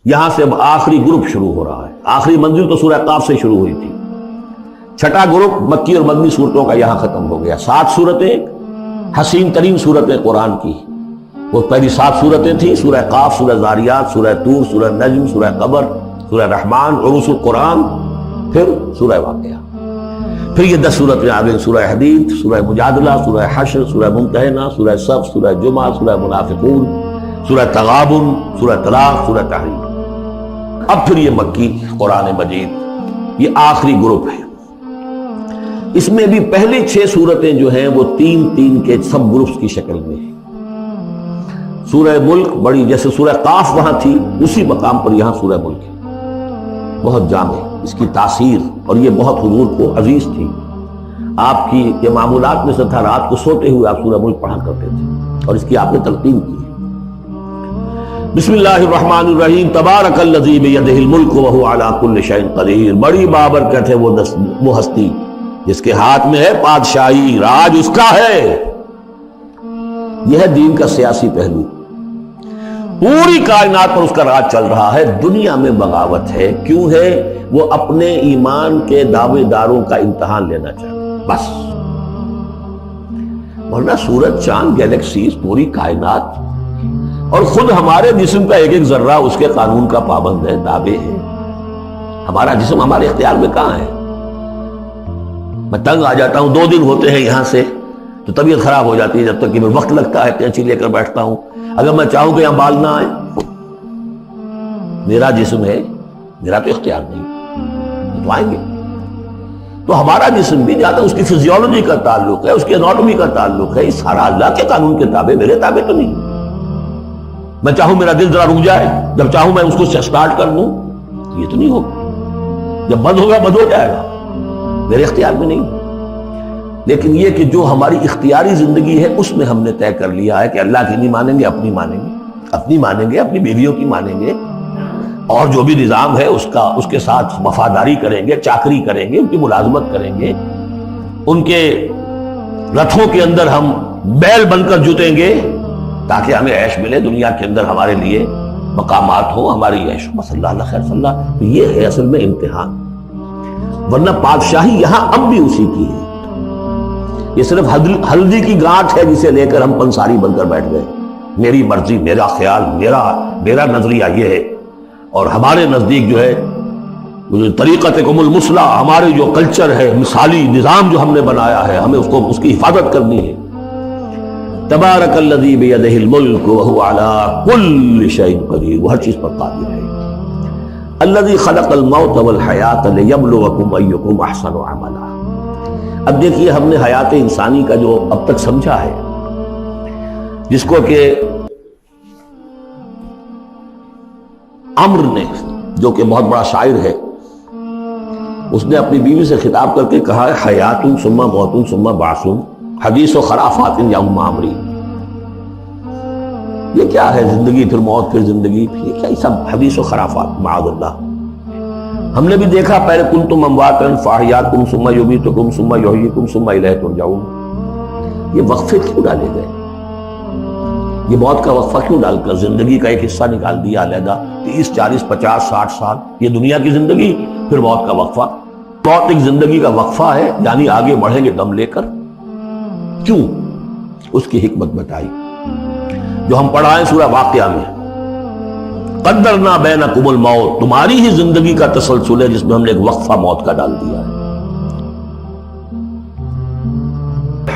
یہاں سے اب آخری گروپ شروع ہو رہا ہے. آخری منزل تو سورہ قاف سے شروع ہوئی تھی. چھٹا گروپ مکی اور مدنی صورتوں کا یہاں ختم ہو گیا. 7 صورتیں حسین ترین صورتیں قرآن کی. وہ پہلی 7 صورتیں تھیں: سورہ قاف، سورہ ذاریات، سورہ طور، سورہ نجم، سورہ قمر، سورہ رحمان، عروس القرآن، پھر سورہ واقعہ. پھر یہ 10 صورتیں آ گئیں: سورہ حدید، سورہ مجادلہ، سورہ حشر، سورہ ممتحنہ، سورہ صف، سورہ جمعہ، سورہ منافقون، سورہ تغابن، سورہ طلاق، سورہ تحریم. اب پھر یہ مکی قرآن مجید یہ آخری گروپ ہے. اس میں بھی پہلی 6 صورتیں جو ہیں وہ 3 کے سب گروپس کی شکل میں ہیں. سورہ ملک بڑی، جیسے سورہ قاف وہاں تھی اسی مقام پر یہاں سورہ ملک ہے. بہت جامع اس کی تاثیر، اور یہ بہت حضور کو عزیز تھی. آپ کی یہ معمولات میں سے تھا، رات کو سوتے ہوئے آپ سورہ ملک پڑھا کرتے تھے اور اس کی آپ نے تلقین کی. بسم اللہ الرحمن الرحیم. تبارک الذی بیدہ الملک وہو علی کل شیء قدیر. بڑی بابرکت ہے وہ ہستی جس کے ہاتھ میں ہے بادشاہی، راج اس کا ہے. یہ ہے دین کا سیاسی پہلو. پوری کائنات پر اس کا راج چل رہا ہے. دنیا میں بغاوت ہے. کیوں ہے؟ وہ اپنے ایمان کے دعوے داروں کا امتحان لینا چاہتا بس. ورنہ سورج، چاند، گیلیکسیز، پوری کائنات اور خود ہمارے جسم کا ایک ایک ذرہ اس کے قانون کا پابند ہے، تابع ہے. ہمارا جسم ہمارے اختیار میں کہاں ہے؟ میں تنگ آ جاتا ہوں، 2 دن ہوتے ہیں یہاں سے تو طبیعت خراب ہو جاتی ہے، جب تک کہ میں وقت لگتا ہے کینچی لے کر بیٹھتا ہوں. اگر میں چاہوں کہ یہاں بال نہ آئے، میرا جسم ہے، میرا تو اختیار نہیں، تو آئیں گے. تو ہمارا جسم بھی جہاں تک اس کی فزیولوجی کا تعلق ہے، اس کی اناٹومی کا تعلق ہے، یہ سارا اللہ کے قانون کے تابع، میرے تابع تو نہیں. میں چاہوں میرا دل ذرا رک جائے، جب چاہوں میں اس کو سٹارٹ کر دوں، یہ تو نہیں ہوگا. جب بند ہوگا بند ہو جائے گا، میرے اختیار میں نہیں. لیکن یہ کہ جو ہماری اختیاری زندگی ہے اس میں ہم نے طے کر لیا ہے کہ اللہ کی نہیں مانیں گے، اپنی مانیں گے، اپنی مانیں گے، اپنی بیویوں کی مانیں گے، اور جو بھی نظام ہے اس کے ساتھ وفاداری کریں گے، چاکری کریں گے، ان کی ملازمت کریں گے، ان کے رتھوں کے اندر ہم بیل بن کر جوتیں گے تاکہ ہمیں عیش ملے، دنیا کے اندر ہمارے لیے مقامات ہوں، ہماری عیش ہو. صلی اللہ خیر صلی اللہ. تو یہ ہے اصل میں امتحان. ورنہ بادشاہی یہاں اب بھی اسی کی ہے. یہ صرف ہلدی کی گانٹھ ہے جسے لے کر ہم پنساری بن کر بیٹھ گئے. میری مرضی، میرا خیال، میرا نظریہ یہ ہے. اور ہمارے نزدیک جو ہے طریقتکم المثلی، ہمارے جو کلچر ہے، مثالی نظام جو ہم نے بنایا ہے، ہمیں اس کی حفاظت کرنی ہے. تبارک الذی بیدہ الملک وہو علی کل شیء قدیر. وہ ہر چیز پر قادر ہے. الذی خلق الموت والحیات لیبلوکم ایکم احسن عملا. اب دیکھیے ہم نے حیات انسانی کا جو اب تک سمجھا ہے، جس کو کہ عمر نے، جو کہ بہت بڑا شاعر ہے، اس نے اپنی بیوی سے خطاب کر کے کہا ہے: حیات ثم موت ثم بعث حدیث و خرافات یا ام عمری. یہ کیا ہے؟ زندگی پھر موت پھر زندگی، یہ کیا؟ یہ سب حدیث و خرافات، معاذ اللہ. ہم نے بھی دیکھا پہلے کنتم امواتا فاحیاکم ثم یمیتکم ثم یحییکم ثم الیہ ترجعون. یہ وقفے کیوں ڈالے گئے؟ یہ موت کا وقفہ کیوں ڈال کر زندگی کا ایک حصہ نکال دیا علیحدہ؟ 30 40 50 60 سال یہ دنیا کی زندگی، پھر موت کا وقفہ. موت ایک زندگی کا وقفہ ہے، یعنی آگے بڑھیں گے دم لے کر. کیوں؟ اس کی حکمت بتائی جو ہم پڑھائیں سورہ واقعہ میں. قدرنا بینکم الموت، تمہاری ہی زندگی کا تسلسل ہے جس میں ہم نے ایک وقفہ موت کا ڈال دیا ہے.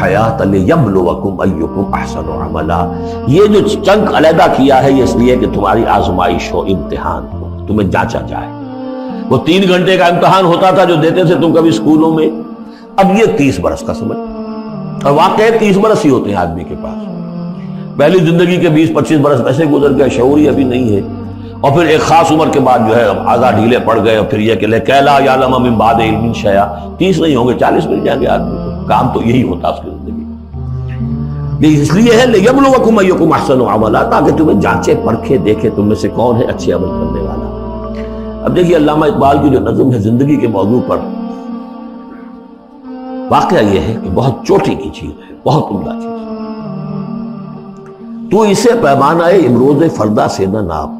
حیات لیبلوکم ایکم احسن عملا. یہ جو چنک علیحدہ کیا ہے یہ اس لیے کہ تمہاری آزمائش ہو، امتحان ہو، تمہیں جانچا جائے. وہ 3 گھنٹے کا امتحان ہوتا تھا جو دیتے تھے تم کبھی اسکولوں میں، اب یہ 30 برس کا سمجھ. اور واقعی 30 برس ہی ہوتے ہیں آدمی کے پاس. پہلی زندگی کے 20-25 برس ایسے گزر گئے، شعور ہی ابھی نہیں ہے. اور پھر ایک خاص عمر کے بعد جو ہے اعضاء ڈھیلے پڑ گئے، اور پھر یہ کہ لا یعلم من بعد علم شیئا. 30 نہیں ہوں گے 40 مل جائیں گے آدمی کو. کام تو یہی ہوتا اس کی زندگی. یہ اس لیے ہے لیبلوکم ایکم احسن عملا، تاکہ تمہیں جانچے پرکھے دیکھے تم میں سے کون ہے اچھے عمل کرنے والا. اب دیکھیے علامہ اقبال کی جو نظم ہے زندگی کے موضوع پر، واقعہ یہ ہے کہ بہت چوٹی کی چیز ہے، بہت عمدہ چیز. تو اسے پیمانہ امروز فردہ سے نہ ناپ،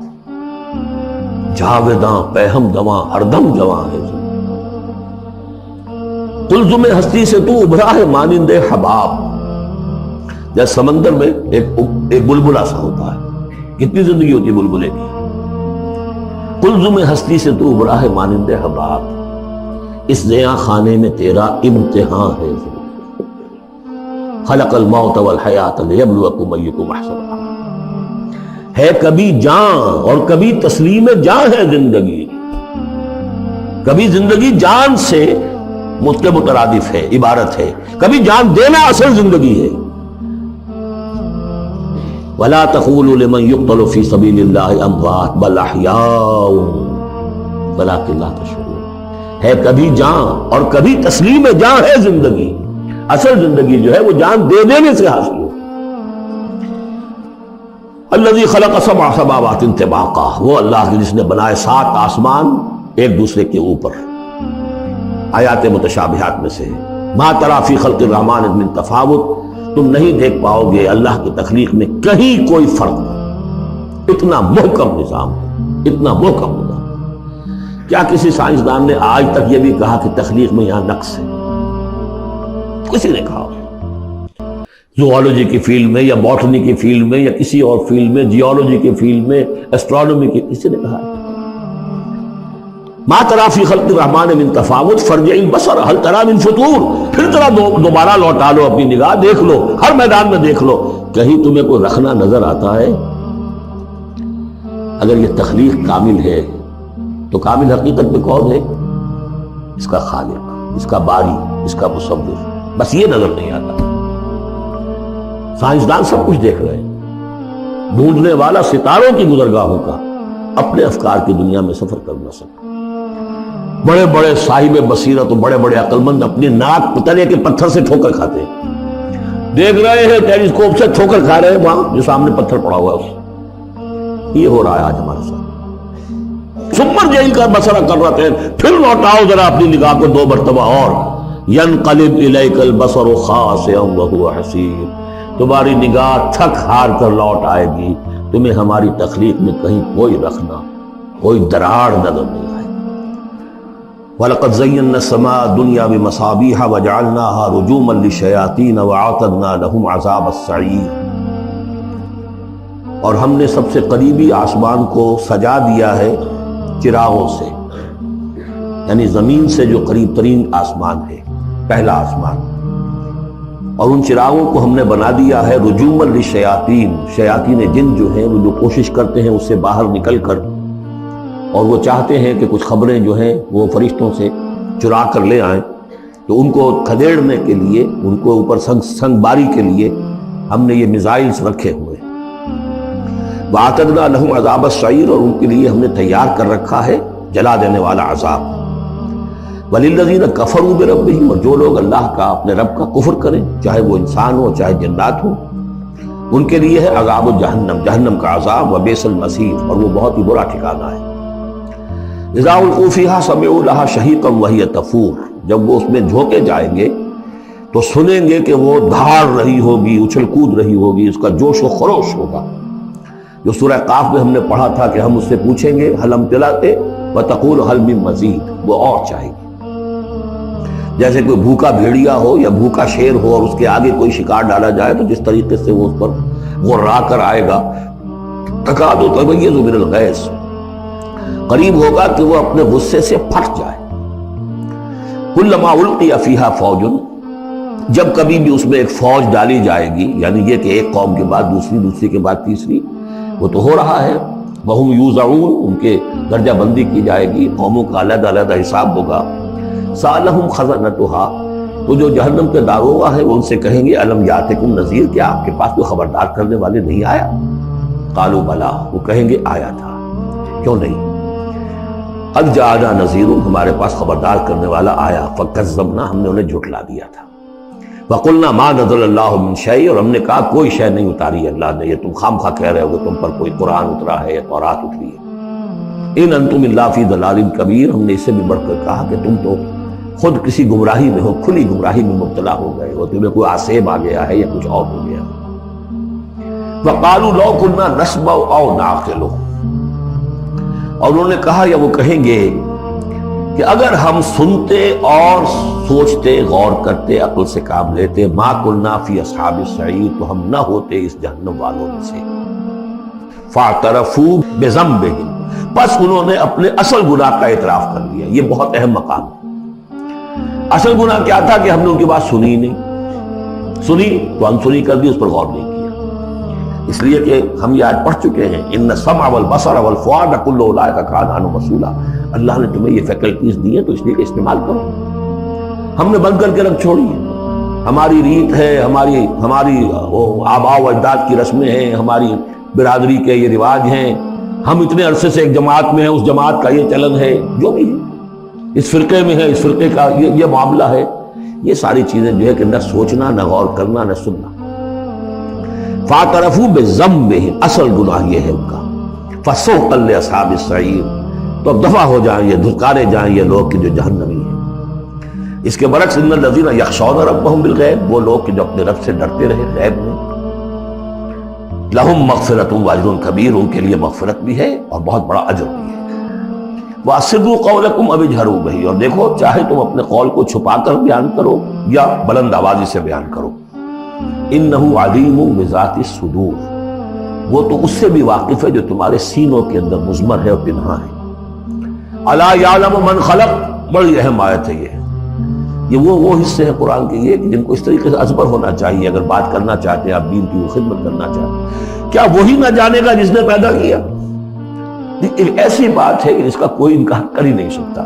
جاویداں پہم دواں ہردم جواں ہے قلزم ہستی سے تو ابھرا ہے مانند حباب. جیسے سمندر میں ایک بلبلا سا ہوتا ہے، کتنی زندگی ہوتی ہے بلبلے کی. قلزم ہستی سے تو ابھرا ہے مانند حباب، اس زیاں خانے میں تیرا امتحان ہے. خلق الموت والحیات لیبلوکم ایکم احسن عملا. ہے کبھی جان اور کبھی تسلیم جان ہے زندگی. کبھی زندگی جان سے مترادف ہے، عبارت ہے، کبھی جان دینا اصل زندگی ہے. وَلَا تَقُولُوا لِمَنْ يُقْتَلُ فِي سَبِيلِ اللَّهِ أَمْوَاتٌ بَلْ أَحْيَاءٌ وَلَٰكِنْ لَا تَشْعُرُونَ. ہے کبھی جان اور کبھی تسلیم جان ہے زندگی. اصل زندگی جو ہے وہ جان دے دینے سے حاصل ہو. الذی خلق سبع سماوات طباقا، وہ اللہ جس نے بنائے 7 آسمان ایک دوسرے کے اوپر. آیات متشابہات میں سے ما تری فی خلق الرحمن من تفاوت، تم نہیں دیکھ پاؤ گے اللہ کی تخلیق میں کہیں کوئی فرق نہیں. اتنا محکم نظام، اتنا محکم نظام. کیا کسی سائنسدان نے آج تک یہ بھی کہا کہ تخلیق میں یہاں نقص ہے؟ کسی نے کہا؟ زوالوجی کی فیلڈ میں یا باٹنی کی فیلڈ میں یا کسی اور فیلڈ میں، جیولوجی کی فیلڈ میں، ایسٹرونومی کی، کسی نے کہا؟ ما تری فی خلق الرحمن من تفاوت فارجع البصر هل تری من فطور. پھر ذرا دوبارہ لوٹا لو اپنی نگاہ، دیکھ لو، ہر میدان میں دیکھ لو، کہیں تمہیں کوئی رکھنا نظر آتا ہے؟ اگر یہ تخلیق کامل ہے تو کامل حقیقت میں کون ہے؟ اس کا خالق، اس کا باری، اس کا مصور. بس یہ نظر نہیں آتا. سائنسدان سب کچھ دیکھ رہے ہیں، ڈھونڈنے والا ستاروں کی گزرگاہوں کا اپنے افکار کی دنیا میں سفر کر نہ سکتا. بڑے بڑے صاحب بصیرت و بڑے بڑے عقل مند اپنی ناک پتلے کے پتھر سے ٹھوکر کھاتے ہیں. دیکھ رہے ہیں ٹیلیسکوپ سے ٹھوکر کھا رہے ہیں وہاں جو سامنے پتھر پڑا ہوا ہے. یہ ہو رہا ہے آج ہمارے ساتھ. سپر جیل کا بسرا کر رہے ہیں. پھر لوٹاؤ ذرا اپنی نگاہ کو 2 مرتبہ اور. ینقلب الیک البصر خاسئا وہو حسیر. تمہاری نگاہ تھک ہار کر لوٹ آئے گی، تمہیں ہماری تخلیق میں کہیں کوئی رکھنا، کوئی دراڑ نظر نہیں آئے. وَلَقَدْ زَيَّنَّا السَّمَاءَ الدُّنْيَا بِمَصَابِيحَ وَجَعَلْنَاهَا رُجُومًا لِلشَّيَاطِينَ وَأَعْتَدْنَا لَهُمْ عَذَابَ السَّعِيرِ. اور ہم نے سب سے قریبی آسمان کو سجا دیا ہے چراغوں سے، یعنی زمین سے جو قریب ترین آسمان ہے، پہلا آسمان. اور ان چراغوں کو ہم نے بنا دیا ہے رجومًا للشیاطین. شیاطین جن جو ہیں وہ جو کوشش کرتے ہیں اس سے باہر نکل کر، اور وہ چاہتے ہیں کہ کچھ خبریں جو ہیں وہ فرشتوں سے چرا کر لے آئیں، تو ان کو کھدیڑنے کے لیے، ان کو اوپر سنگ باری کے لیے ہم نے یہ میزائلز رکھے ہوئے. وَأَعْتَدْنَا لَهُمْ عَذَابَ السَّعِيرِ، اور ان کے لیے ہم نے تیار کر رکھا ہے جلا دینے والا عذاب. وَلِلَّذِينَ كَفَرُوا بِرَبِّهِمْ، اور جو لوگ اللہ کا، اپنے رب کا کفر کریں، چاہے وہ انسان ہو چاہے جنات ہو، ان کے لیے ہے عذاب جہنم، جہنم کا عذاب. وَبِئْسَ الْمَصِيرُ، اور وہ بہت ہی برا ٹھکانہ ہے. اذا القوا فیہا سمعوا لہا شہیقا وہی تفور، جب وہ اس میں جھونکے جائیں گے تو سنیں گے کہ وہ دھاڑ رہی ہوگی، اچھل کود رہی ہوگی، اس کا جوش و خروش ہوگا. جو سورہ قاف میں ہم نے پڑھا تھا کہ ہم اس سے پوچھیں گے حل امتلأت وتقول حل من مزید، وہ اور چاہے گی. جیسے کوئی بھوکا بھیڑیا ہو یا بھوکا شیر ہو اور اس کے آگے کوئی شکار ڈالا جائے تو جس طریقے سے وہ اس پر غرا کر آئے گا، تکاد تمیز من الغیظ، قریب ہوگا کہ وہ اپنے غصے سے پھٹ جائے. کلما القی فیہا فوج، جب کبھی بھی اس میں ایک فوج ڈالی جائے گی، یعنی یہ کہ ایک قوم کے بعد دوسری، دوسری کے بعد تیسری، وہ تو ہو رہا ہے. وہم یوزعون، ان کے درجہ بندی کی جائے گی، قوموں کا علیحدہ علیحدہ حساب ہوگا. سألہم خزنتہا، تو جو جہنم کے داروغہ ہیں وہ ان سے کہیں گے الم یاتکم نذیر، کیا آپ کے پاس کوئی خبردار کرنے والے نہیں آیا؟ قالوا بلا، وہ کہیں گے آیا تھا، کیوں نہیں؟ قد جاءنا نذیر، ہمارے پاس خبردار کرنے والا آیا. فکذبنا، ہم نے انہیں جھٹلا دیا تھا. وقلنا ما نزل اللہ من شیء، اور ہم نے کہا کوئی شے نہیں اتاری اللہ نے، یہ تم خام خواہ کہہ رہے ہو کہ تم پر کوئی قرآن اترا ہے یا تورات اتری ہے. ان انتم الا فی ضلال کبیر، ہم نے اس سے بھی بڑھ کر کہا کہ تم تو خود کسی گمراہی میں ہو، کھلی گمراہی میں مبتلا ہو گئے ہو، تمہیں کوئی آسیب آ گیا ہے یا کچھ اور ہو گیا. وقالوا لو كنا نسمع او نعقل، اور انہوں نے کہا یا وہ کہیں گے کہ اگر ہم سنتے اور سوچتے، غور کرتے، عقل سے کام لیتے، ما کنا فی اصحاب السعیر، تو ہم نہ ہوتے اس جہنم والوں میں سے۔ فاعترفوا بذنبہم، پس انہوں نے اپنے اصل گناہ کا اعتراف کر لیا۔ یہ بہت اہم مقام ہے۔ اصل گناہ کیا تھا کہ ہم نے ان کی بات سنی نہیں، سنی تو انسنی کر دی، اس پر غور نہیں کیا۔ اس لیے کہ ہم یہ آج پڑھ چکے ہیں، ان السمع والبصر والفؤاد کل اولئک کان عنہ مسئولا۔ اللہ نے تمہیں یہ فیکلٹیز دی ہیں تو اس لیے کہ استعمال کرو۔ ہم نے بند کر کے رکھ چھوڑی ہے۔ ہماری ریت ہے، ہماری آباء و اجداد کی رسمیں ہیں، ہماری برادری کے یہ رواج ہیں، ہم اتنے عرصے سے ایک جماعت میں ہیں، اس جماعت کا یہ چلن ہے، جو بھی ہے، اس فرقے میں ہے، اس فرقے کا یہ معاملہ ہے۔ یہ ساری چیزیں جو ہے کہ نہ سوچنا، نہ غور کرنا، نہ سننا۔ فاعترفوا بذنبہم، اصل گناہ یہ ہے ان کا۔ فسحقا لاصحاب السعیر، تو اب دفع ہو جائیں یہ، دھکارے جائیں یہ لوگ کہ جو جہنمی ہیں۔ اس کے برعکس ان الذین یخشون ربہم بالغیب، وہ لوگ کہ جو اپنے رب سے ڈرتے رہے غیب میں، لہم مغفرۃ واجر کبیر، ان کے لیے مغفرت بھی ہے اور بہت بڑا اجر بھی ہے۔ واسروا قولکم او اجہروا بہ، اور دیکھو چاہے تم اپنے قول کو چھپا کر بیان کرو یا بلند آوازی سے بیان کرو۔ انہ علیم بذات الصدور، وہ تو اس سے بھی واقف ہے جو تمہارے سینوں کے اندر مضمر ہے اور پنہاں ہے۔ الا یعلم من خلق، بڑی اہم آیت ہے یہ وہ حصے ہیں قرآن کے یہ کہ جن کو اس طریقے سے ازبر ہونا چاہیے اگر بات کرنا چاہتے ہیں، آپ دین کی خدمت کرنا چاہتے۔ کیا وہی نہ جانے گا جس نے پیدا کیا؟ ایک ایسی بات ہے کہ جس کا کوئی انکار کر ہی نہیں سکتا۔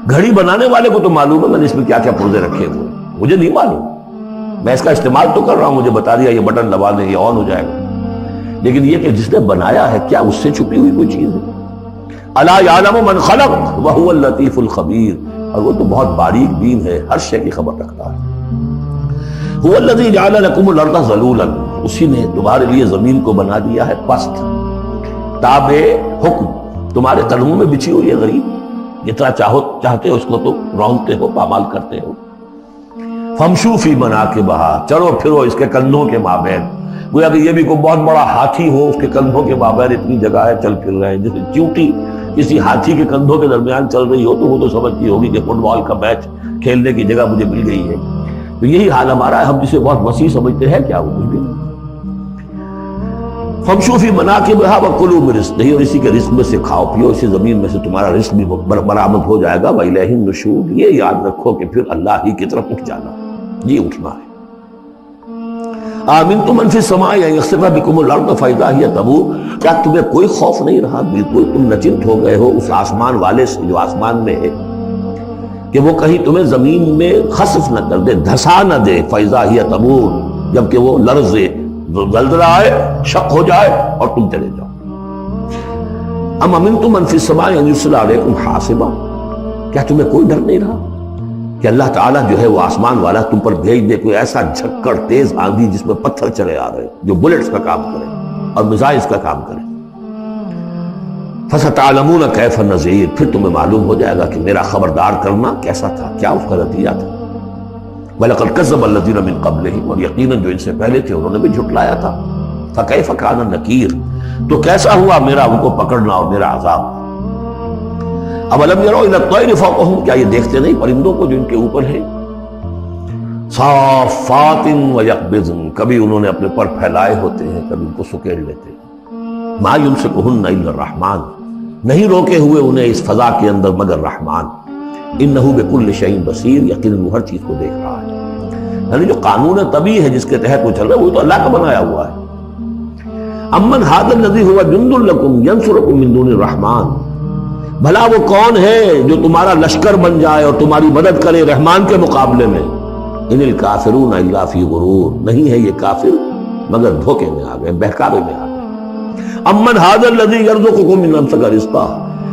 گھڑی بنانے والے کو تو معلوم ہے میں نے اس میں کیا کیا پردے رکھے ہوئے، مجھے نہیں معلوم، میں اس کا استعمال تو کر رہا ہوں، مجھے بتا دیا یہ بٹن دبا دیں یہ آن ہو جائے گا، لیکن یہ کہ جس نے بنایا ہے کیا اس سے چھپی ہوئی کوئی چیز ہے؟ الا یعلم من خلق وهو اللطیف الخبیر، اور وہ تو بہت باریک بین ہے، ہر شے کی خبر رکھتا ہے۔ هو الذی جعل لکم الارض ذلولا، اسی نے تمہارے لیے زمین کو بنا دیا ہے پست، تابع حکم، تمہارے قدموں میں بچھی ہوئی ہے غریب، جتنا چاہتے ہو اس کو تو رونتے ہو، پامال کرتے ہو۔ فمشوا فی مناکبہا، چلو پھرو اس کے کندھوں کے مابین، گویا کہ یہ بھی کوئی بہت بڑا ہاتھی ہو، اس کے کندھوں کے مابین اتنی جگہ ہے، چل پھر رہے ہیں۔ جیسے چیونٹی کسی ہاتھی کے کندھوں کے درمیان چل رہی ہو تو وہ تو سمجھتی ہوگی کہ فٹ بال کا میچ کھیلنے کی جگہ مجھے مل گئی ہے۔ تو یہی حال ہمارا ہے، ہم جسے بہت وسیع سمجھتے ہیں کیا وہ کچھ بھی نہیں۔ فمشوا فی مناکبہا وکلوا من رزقہ، اور اسی کے رزق میں سے کھاؤ پیو، اسی زمین میں سے تمہارا رزق بھی برآمد ہو جائے گا۔ وإلیہ النشور، یہ یاد رکھو کہ پھر اللہ ہی کی طرف اٹھ جانا، یہ اٹھنا ہے۔ آمنتم من فی السماء ان یخسف بکم الارض فاذا ہی تمور، کیا تمہیں کوئی خوف نہیں رہا، بالکل تم نچنت ہو گئے ہو اس آسمان والے سے جو آسمان میں ہے کہ وہ کہیں تمہیں زمین میں خسف نہ کر دے، دھسا نہ دے، فاذا ہی تمور، جبکہ وہ لرزے، زلزلہ آئے، شق ہو جائے اور تم چلے جاؤ۔ ام امنتم من فی السماء ان یرسل علیکم حاصبا، کیا تمہیں کوئی ڈر نہیں رہا کہ اللہ تعالیٰ جو ہے وہ آسمان والا تم پر بھیج دے کوئی ایسا جھکڑ تیز آندھی جس میں پتھر چلے آ رہے جو بلٹس کا کام کرے اور میزائلز کا کام کرے۔ فَسَتَعْلَمُونَ كَيْفَ النَّذِيرُ، پھر تمہیں معلوم ہو جائے گا کہ میرا خبردار کرنا کیسا تھا، کیا اس کا نتیجہ تھا۔ وَلَقَدْ كَذَّبَ الَّذِينَ مِن قَبْلِهِمْ، اور یقیناً جو ان سے پہلے تھے انہوں نے بھی جھٹلایا تھا۔ فَكَيْفَ كَانَ نَكِيرٌ، تو کیسا ہوا میرا ان کو پکڑنا اور میرا عذاب۔ اولم یروا الی الطیر فوقہم، کیا یہ دیکھتے نہیں پرندوں کو جو ان کے اوپر ہے، صافات و یقبضن، کبھی انہوں نے اپنے پر پھیلائے ہوتے ہیں کبھی ان کو سکیڑ لیتے ہیں۔ ما یمسکہن الا الرحمن، نہیں روکے ہوئے انہیں اس فضا کے اندر مگر رحمان۔ انہ بکل شیء بصیر، یقیناً وہ ہر چیز کو دیکھ رہا ہے۔ یعنی جو قانون طبیعی ہے جس کے تحت وہ چل رہا ہے وہ تو اللہ کا بنایا ہوا ہے۔ امن ھذا الذی هو جند لکم ینصرکم من دون الرحمن، بھلا وہ کون ہے جو تمہارا لشکر بن جائے اور تمہاری مدد کرے رحمان کے مقابلے میں۔ ان الکافرون الا فی غرور، نہیں ہے یہ کافر مگر دھوکے میں آ گئے، بہکاوے میں آ گئے۔ امن ھذا الذی یرزقکم من امسک رزقا،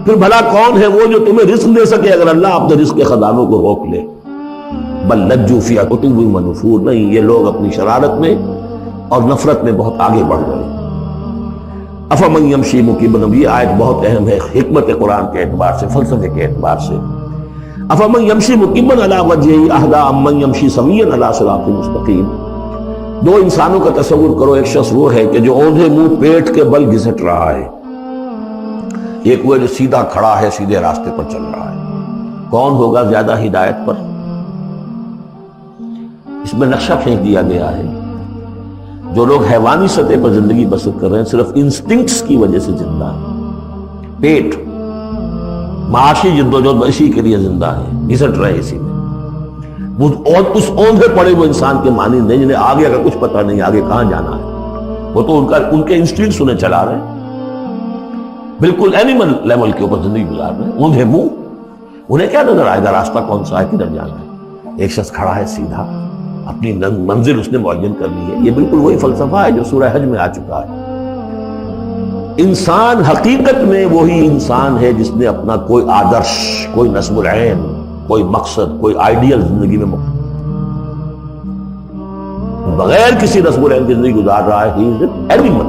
پھر بھلا کون ہے وہ جو تمہیں رزق دے سکے اگر اللہ اپنے رزق کے خزانوں کو روک لے۔ بل لجوا فی عتو و نفور، نہیں یہ لوگ اپنی شرارت میں اور نفرت میں بہت آگے بڑھ گئے۔ افمن یمشی مکبا، یہ آیت بہت اہم ہے حکمت قرآن کے اعتبار سے، فلسفے کے اعتبار سے۔ افمن یمشی مکبا علی وجہہ اہدی امن یمشی سویا علی صراط مستقیم، دو انسانوں کا تصور کرو، ایک شخص وہ ہے کہ جو اوندھے منہ پیٹ کے بل گھسٹ رہا ہے، ایک وہ جو سیدھا کھڑا ہے، سیدھے راستے پر چل رہا ہے۔ کون ہوگا زیادہ ہدایت پر؟ اس میں نقشہ پھینک دیا گیا ہے، جو لوگ حیوانی سطح پر زندگی بسر کر رہے ہیں، صرف انسٹنکٹس کی وجہ سے زندہ ہیں، پیٹ معاشی جدوجہد اسی کے لیے زندہ ہے، گھسٹ رہے اسی میں، اور اس اوندھے پڑے وہ انسان کے معنی نہیں جنہیں آگے اگر کچھ پتہ نہیں آگے کہاں جانا ہے، وہ تو ان کے انسٹنکٹس انہیں چلا رہے ہیں، بالکل اینیمل لیول کے اوپر زندگی گزار رہے ہیں، اوندھے منہ، انہیں کیا نظر آئے گا راستہ کون سا ہے، کدھر جانا ہے؟ ایک شخص کھڑا ہے سیدھا، اپنی منزل اس نے معین کر لی ہے۔ یہ بالکل وہی فلسفہ ہے جو سورہ حج میں آ چکا ہے۔ انسان حقیقت میں وہی انسان ہے جس نے اپنا کوئی آدرش، کوئی نصب العین، کوئی مقصد، کوئی آئیڈیل زندگی میں بغیر کسی نصب العین کی زندگی گزار رہا ہے۔ ہی از این اینیمل،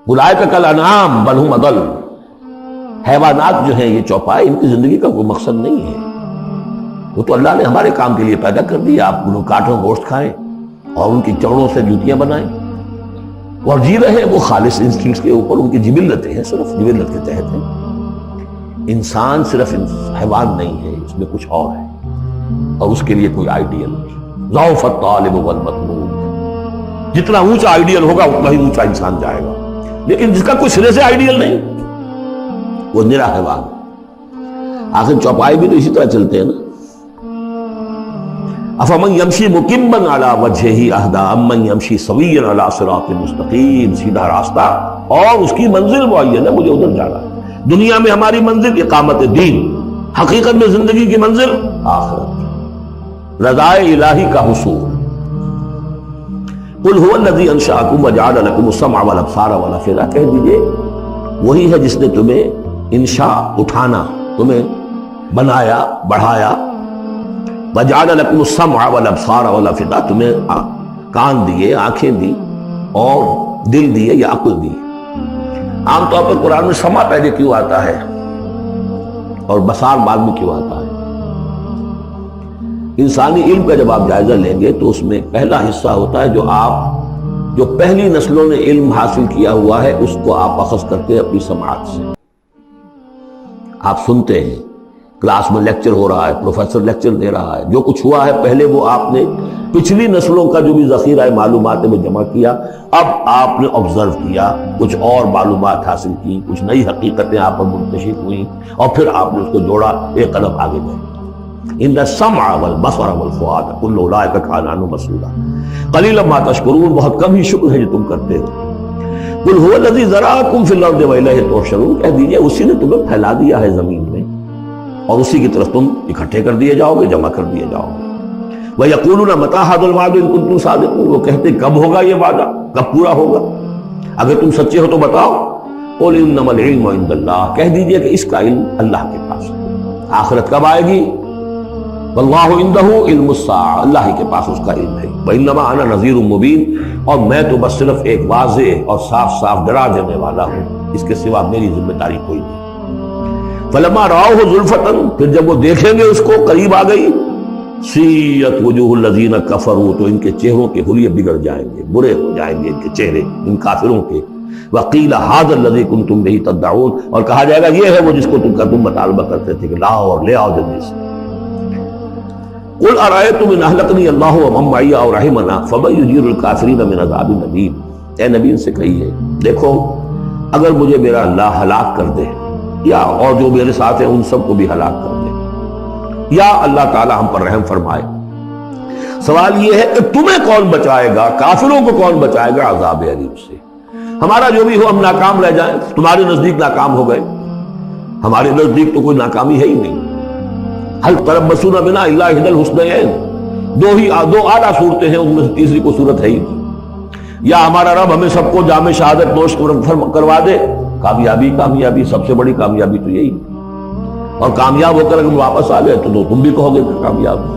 اولئک کالانعام بل ھم اضل۔ حیوانات جو ہیں یہ چوپائے، ان کی زندگی کا کوئی مقصد نہیں ہے، وہ تو اللہ نے ہمارے کام کے لیے پیدا کر دی۔ آپ انہوں کاٹوں گوشت کھائیں اور ان کی چمڑوں سے جوتیاں بنائیں اور جی رہے ہیں وہ خالص انسٹنکٹس کے اوپر، ان کی جبلتیں ہیں، صرف جبلت کے تحت ہیں۔ انسان صرف حیوان نہیں ہے، اس میں کچھ اور ہے، اور اس کے لیے کوئی آئیڈیل نہیں۔ ضعف الطالب والمطلوب، جتنا اونچا آئیڈیل ہوگا اتنا ہی اونچا انسان جائے گا، لیکن جس کا کوئی سرے سے آئیڈیل نہیں وہ نرا حیوان۔ آخر چوپائے بھی تو اسی طرح چلتے ہیں نا۔ افمن یمشی مکبا علی وجہہ اہدی امن یمشی سویا علی صراط مستقیم، سیدھا راستہ اور اس کی منزل معین ہے، مجھے ادھر جانا ہے۔ دنیا میں ہماری منزل اقامت دین، حقیقت میں زندگی کی منزل آخرت، رضائے الہی کا حصول۔ قل هو الذی انشأکم وجعل لکم السمع والابصار والافئدہ، کہہ دیجئے وہی ہے جس نے تمہیں انشاء، اٹھانا، تمہیں بنایا، بڑھایا، وجعل لکم السمع والابصار والافئدہ، تمہیں کان دیے، آنکھیں دی اور دل دیے یا عقل دی۔ عام طور پر قرآن میں سمع پہلے کیوں آتا ہے اور بصار بعد میں کیوں آتا ہے؟ انسانی علم کا جب آپ جائزہ لیں گے تو اس میں پہلا حصہ ہوتا ہے جو پہلی نسلوں نے علم حاصل کیا ہوا ہے، اس کو آپ اخذ کرتے ہیں اپنی سماعت سے۔ آپ سنتے ہیں، کلاس میں لیکچر ہو رہا ہے، پروفیسر لیکچر دے رہا ہے، جو کچھ ہوا ہے پہلے وہ آپ نے پچھلی نسلوں کا جو بھی ذخیرہ معلومات ہے وہ جمع کیا، اب آپ نے آبزرو کیا، کچھ اور معلومات حاصل کی، کچھ نئی حقیقتیں آپ پر منتشر ہوئیں، اور پھر آپ نے اس کو جوڑا، ایک قدم آگے گئے۔ ان السمع والبصر والفؤاد کل اولئک کان عنہ مسئولا قلیلا ما تشکرون، بہت کم ہی شکر ہے جو تم کرتے ہو۔ قل هو الذی ذرأکم فی الارض والیہ تحشرون، کہہ دیجئے اسی نے تمہیں پھیلا دیا ہے زمین میں اور اسی کی طرف تم اکٹھے کر دیے جاؤ گے، جمع کر دیے جاؤ گے۔ وَيَقُولُونَ مَتَىٰ هَٰذَا الْوَعْدُ إِن كُنتُمْ صَادِقِينَ، وہ کہتے کب ہوگا یہ وعدہ، کب پورا ہوگا، اگر تم سچے ہو تو بتاؤ۔ قُلْ إِنَّمَا الْعِلْمُ عِندَ اللَّهِ، کہہ دیجئے کہ اس کا علم اللہ کے پاس ہے۔ آخرت کب آئے گی؟ وَاللَّهُ عِندَهُ عِلْمُ السَّاعَةِ، اللہ ہی کے پاس اس کا علم ہے۔ وَإِنَّمَا أَنَا نَذِيرٌ مُّبِينٌ، اور میں تو بس صرف ایک واضح اور صاف صاف ڈرا دینے والا ہوں، اس کے سوا میری ذمہ داری کوئی نہیں۔ فَلَمَّا رَأَوْهُ زُلْفَةً، پھر جب وہ دیکھیں گے اس کو قریب آ گئی، سیئت وجوہ الذین کفروا، تو ان کے چہروں کے حلیے بگڑ جائیں گے، برے ہو جائیں گے ان کے چہرے، ان کافروں کے۔ وقیل ھذا الذی کنتم بہ تدعون، اور کہا جائے گا یہ ہے وہ جس کو تم مطالبہ کرتے تھے کہ لاؤ اور لے آؤ جلدی سے۔ قل ارأیتم ان اہلکنی اللہ ومن معی او رحمنا فمن یجیر الکافرین من عذاب الیم، اے نبی ان سے کہیے دیکھو اگر مجھے میرا اللہ ہلاک کر دے یا اور جو میرے ساتھ ہیں ان سب کو بھی ہلاک کر دے، یا اللہ تعالی ہم پر رحم فرمائے، سوال یہ ہے کہ تمہیں کون بچائے گا، کافروں کو کون بچائے گا عذاب علیم سے؟ ہمارا جو بھی ہو ہم ناکام رہ جائیں، تمہارے نزدیک ناکام ہو گئے، ہمارے نزدیک تو کوئی ناکامی ہے ہی نہیں۔ حل تربصون بنا الا احدی الحسنیین، دو اعلیٰ صورتیں ہیں، ان میں سے تیسری کوئی صورت ہے ہی نہیں۔ یا ہمارا رب ہمیں سب کو جام شہادت نوش کروا دے، کامیابی کامیابی، سب سے بڑی کامیابی تو یہی، اور کامیاب ہو کر اگر واپس آ گئے تو تم بھی کہو گے کہ کامیاب ہو۔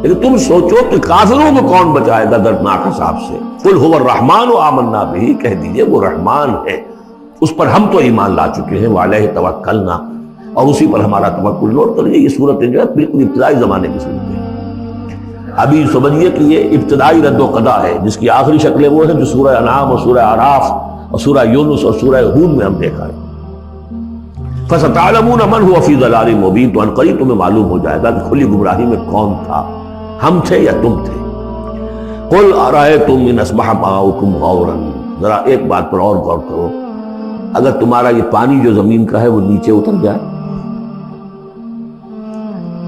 لیکن تم سوچو کہ کافروں کو کون بچائے گا دردناک عذاب سے؟ قل هو الرحمن آمنا به، کہہ دیجئے وہ رحمان ہے، اس پر ہم تو ایمان لا چکے ہیں، وعلیہ توکلنا، اور اسی پر ہمارا توکل۔ نوٹ کریے یہ صورت جو ہے بالکل ابتدائی زمانے کی صورت ہے۔ ابھی سمجھیے کہ یہ ابتدائی رد و قضا ہے، جس کی آخری شکلیں وہ ہیں جو سورہ انعام اور سورہ اعراف اور سورہ یونس اور سورہ ہود میں ہم دیکھا ہے. فَسَتَعْلَمُونَ مَنْ هُوَ فِي ضَلَالٍ مُبِينٍ، تو عنقریب تمہیں معلوم ہو جائے گا کہ کھلی گمراہی میں کون تھا، ہم تھے یا تم تھے. قُلْ أَرَأَيْتُمْ إِنْ أَصْبَحَ مَاؤُكُمْ غَوْرًا، ذرا ایک بات پر اور غور کرو، اگر تمہارا یہ پانی جو زمین کا ہے وہ نیچے اتر جائے،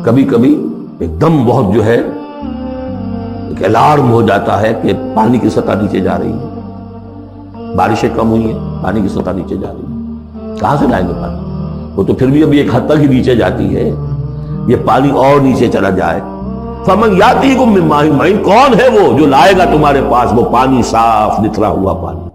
کبھی کبھی ایک دم بہت جو ہے ایک الارم ہو جاتا ہے کہ پانی کی سطح نیچے جا رہی ہے، بارشیں کم ہوئی ہیں، پانی کی سطح نیچے جا رہی ہے، کہاں سے لائیں گے پانی؟ وہ تو پھر بھی ابھی ایک حد تک ہی نیچے جاتی ہے، یہ پانی اور نیچے چلا جائے. فَمَنْ يَأْتِيكُم مِّن مَّاءٍ مَّعِينٍ، کون ہے وہ جو لائے گا تمہارے پاس وہ پانی صاف نتھرا ہوا پانی؟